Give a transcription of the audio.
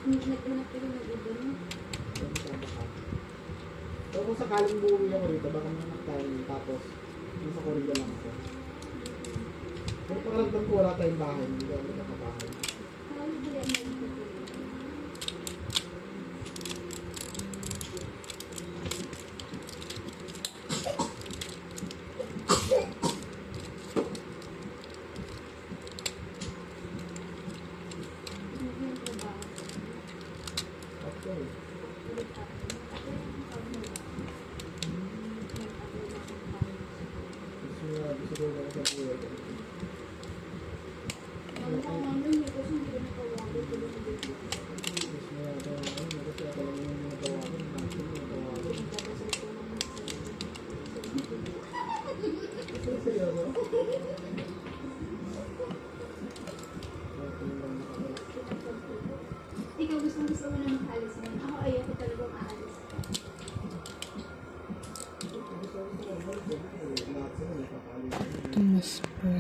Naghanap ko ng iba, no? So kung sakaling buwi ako rito, baka mahanap tayo tapos nasa Korea lang ako. Pero pakaramdam ko wala tayong bahay, hindi ako nakabahay. Kaya hindi yan nagtutulog. Okay. Gusto ko lang sa buhay ko. Ang pangalan niya kasi hindi ko natawagan ko lang dito. Gusto mo lang ako kasi ako lang yung natawagan, natin yung natawagan. Nagkakasal ko naman sa Seryoso? Okay lang nakakala. ikaw gusto mo na makaalis ngayon. Ako ayoko talagang aalis ka. Gusto ko sa lahat sila nakakaalis. Tumas pa.